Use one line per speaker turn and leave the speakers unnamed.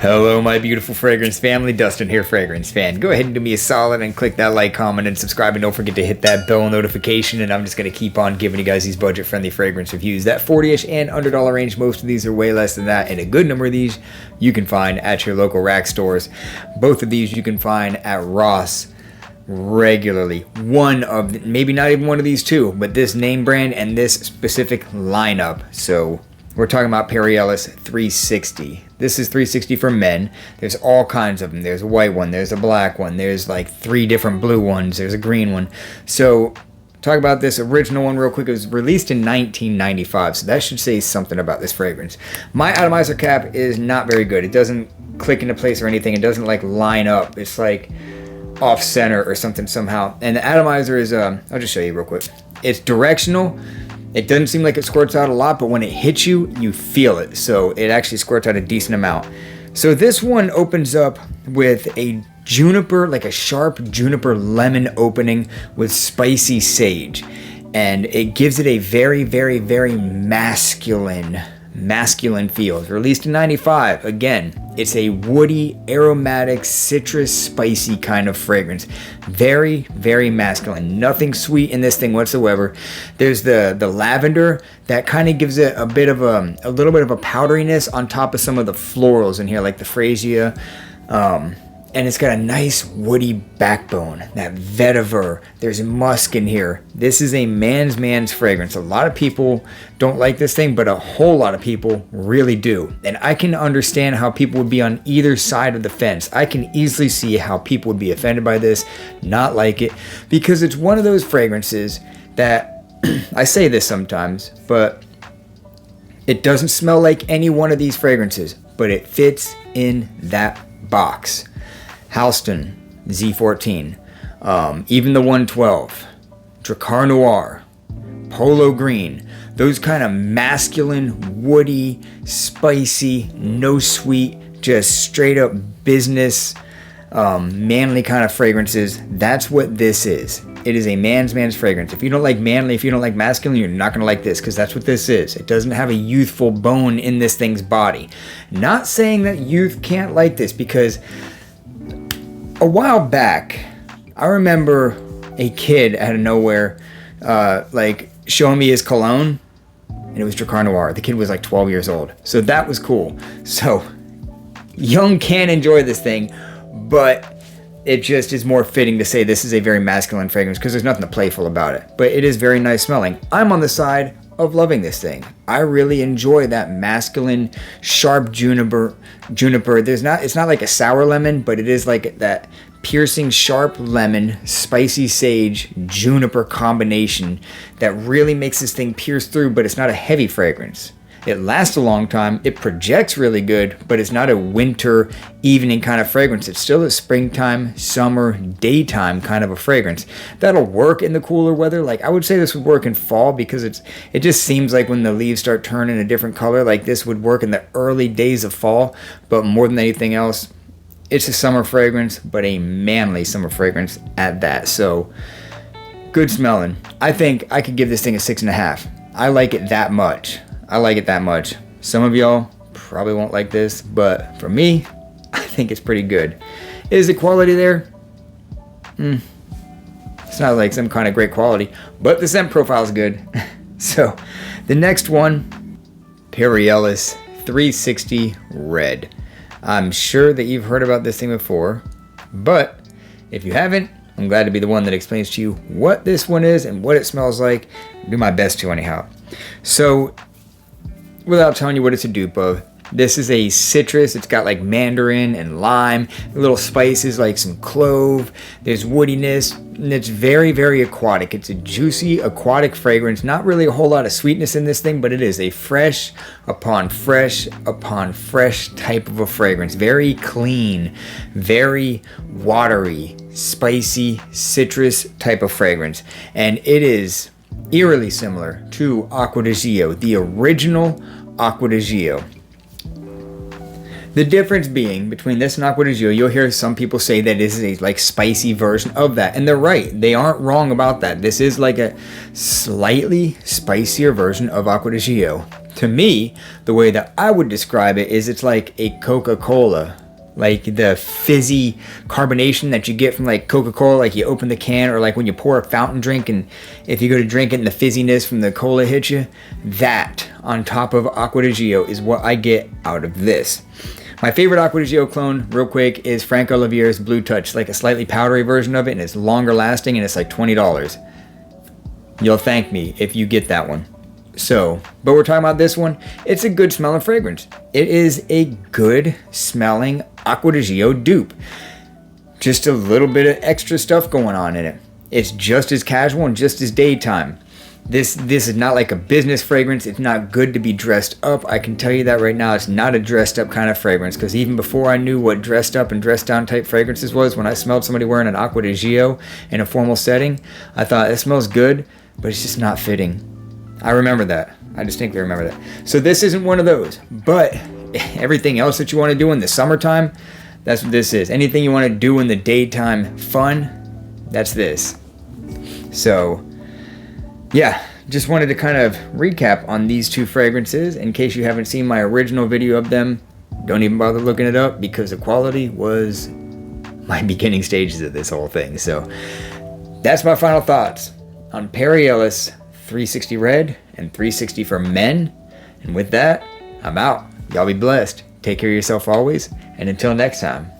Hello, my beautiful fragrance family. Dustin here, fragrance fan. Go ahead and do me a solid and click that like, comment, and subscribe. And don't forget to hit that bell notification. And I'm just going to keep on giving you guys these budget-friendly fragrance reviews. That 40-ish and under dollar range, most of these are way less than that. And a good number of these you can find at your local rack stores. Both of these you can find at Ross regularly. Maybe not even one of these two, but this name brand and this specific lineup. So we're talking about Perelis 360. This is 360 for men. There's all kinds of them. There's a white one. There's a black one. There's like 3 different blue ones. There's a green one. So talk about this original one real quick. It was released in 1995. So that should say something about this fragrance. My atomizer cap is not very good. It doesn't click into place or anything. It doesn't like line up. It's like off center or something somehow. And the atomizer is, I'll just show you real quick. It's directional. It doesn't seem like it squirts out a lot, but when it hits you, you feel it. So it actually squirts out a decent amount. So this one opens up with a juniper, like a sharp juniper lemon opening with spicy sage. And it gives it a very, very, very masculine feel. It's released in 95. Again, it's a woody, aromatic, citrus, spicy kind of fragrance. Very, very masculine. Nothing sweet in this thing whatsoever. There's the lavender that kind of gives it a little bit of a powderiness on top of some of the florals in here, like the freesia. And it's got a nice woody backbone, that vetiver. There's musk in here. This is a man's fragrance. A lot of people don't like this thing, but a whole lot of people really do. And I can understand how people would be on either side of the fence. I can easily see how people would be offended by this, not like it, because it's one of those fragrances that, I say this sometimes, but it doesn't smell like any one of these fragrances, but it fits in that box. Halston Z14, even the 112, Dracar Noir, Polo Green, those kind of masculine, woody, spicy, no sweet, just straight up business, manly kind of fragrances. That's what this is. It is a man's fragrance. If you don't like manly, if you don't like masculine, you're not going to like this, because that's what this is. It doesn't have a youthful bone in this thing's body. Not saying that youth can't like this, because a while back, I remember a kid out of nowhere, like showing me his cologne, and it was Dracar Noir. The kid was like 12 years old, so that was cool. So young can enjoy this thing, but it just is more fitting to say this is a very masculine fragrance, because there's nothing playful about it. But it is very nice smelling. I'm on the side of loving this thing. I really enjoy that masculine, sharp juniper. It's not like a sour lemon, but it is like that piercing, sharp lemon, spicy sage, juniper combination that really makes this thing pierce through, but it's not a heavy fragrance. It lasts a long time. It projects really good, but it's not a winter evening kind of fragrance. It's still a springtime, summer, daytime kind of a fragrance. That'll work in the cooler weather. Like, I would say this would work in fall, because it just seems like when the leaves start turning a different color, like this would work in the early days of fall. But more than anything else, it's a summer fragrance, but a manly summer fragrance at that. So good smelling. I think I could give this thing a 6.5. I like it that much. Some of y'all probably won't like this, but for me, I think it's pretty good. Is the quality there? It's not like some kind of great quality, but the scent profile is good. So the next one, Perelis 360 Red. I'm sure that you've heard about this thing before, but if you haven't, I'm glad to be the one that explains to you what this one is and what it smells like. I'll do my best to anyhow. So without telling you what it's a dupe of, this is a citrus. It's got like mandarin and lime, little spices like some clove. There's woodiness, and it's very, very aquatic. It's a juicy aquatic fragrance. Not really a whole lot of sweetness in this thing, but it is a fresh upon fresh upon fresh type of a fragrance. Very clean, very watery, spicy, citrus type of fragrance. And it is eerily similar to Acqua di Gio, the original Acqua di Gio. The difference being between this and Acqua di Gio, you'll hear some people say that this is a like spicy version of that, and they're right. They aren't wrong about that. This is like a slightly spicier version of Acqua di Gio. To me, the way that I would describe it is it's like a Coca-Cola. Like the fizzy carbonation that you get from like Coca-Cola, like you open the can, or like when you pour a fountain drink and if you go to drink it and the fizziness from the cola hits you, that on top of Acqua di Gio is what I get out of this. My favorite Acqua di Gio clone, real quick, is Franco Olivier's Blue Touch, like a slightly powdery version of it, and it's longer lasting and it's like $20. You'll thank me if you get that one. So, but we're talking about this one. It's a good smelling fragrance. It is a good smelling Acqua di Gio dupe. Just a little bit of extra stuff going on in it. It's just as casual and just as daytime. This is not like a business fragrance. It's not good to be dressed up. I can tell you that right now. It's not a dressed up kind of fragrance, because even before I knew what dressed up and dressed down type fragrances was, when I smelled somebody wearing an Acqua di Gio in a formal setting, I thought, it smells good, but it's just not fitting. I remember that. I distinctly remember that. So this isn't one of those, but everything else that you want to do in the summertime, that's what this is. Anything you want to do in the daytime fun, that's this. So yeah, just wanted to kind of recap on these two fragrances. In case you haven't seen my original video of them, don't even bother looking it up, because the quality was my beginning stages of this whole thing. So that's my final thoughts on Perelis 360 Red and 360 for men. And with that, I'm out. Y'all be blessed. Take care of yourself always. And until next time.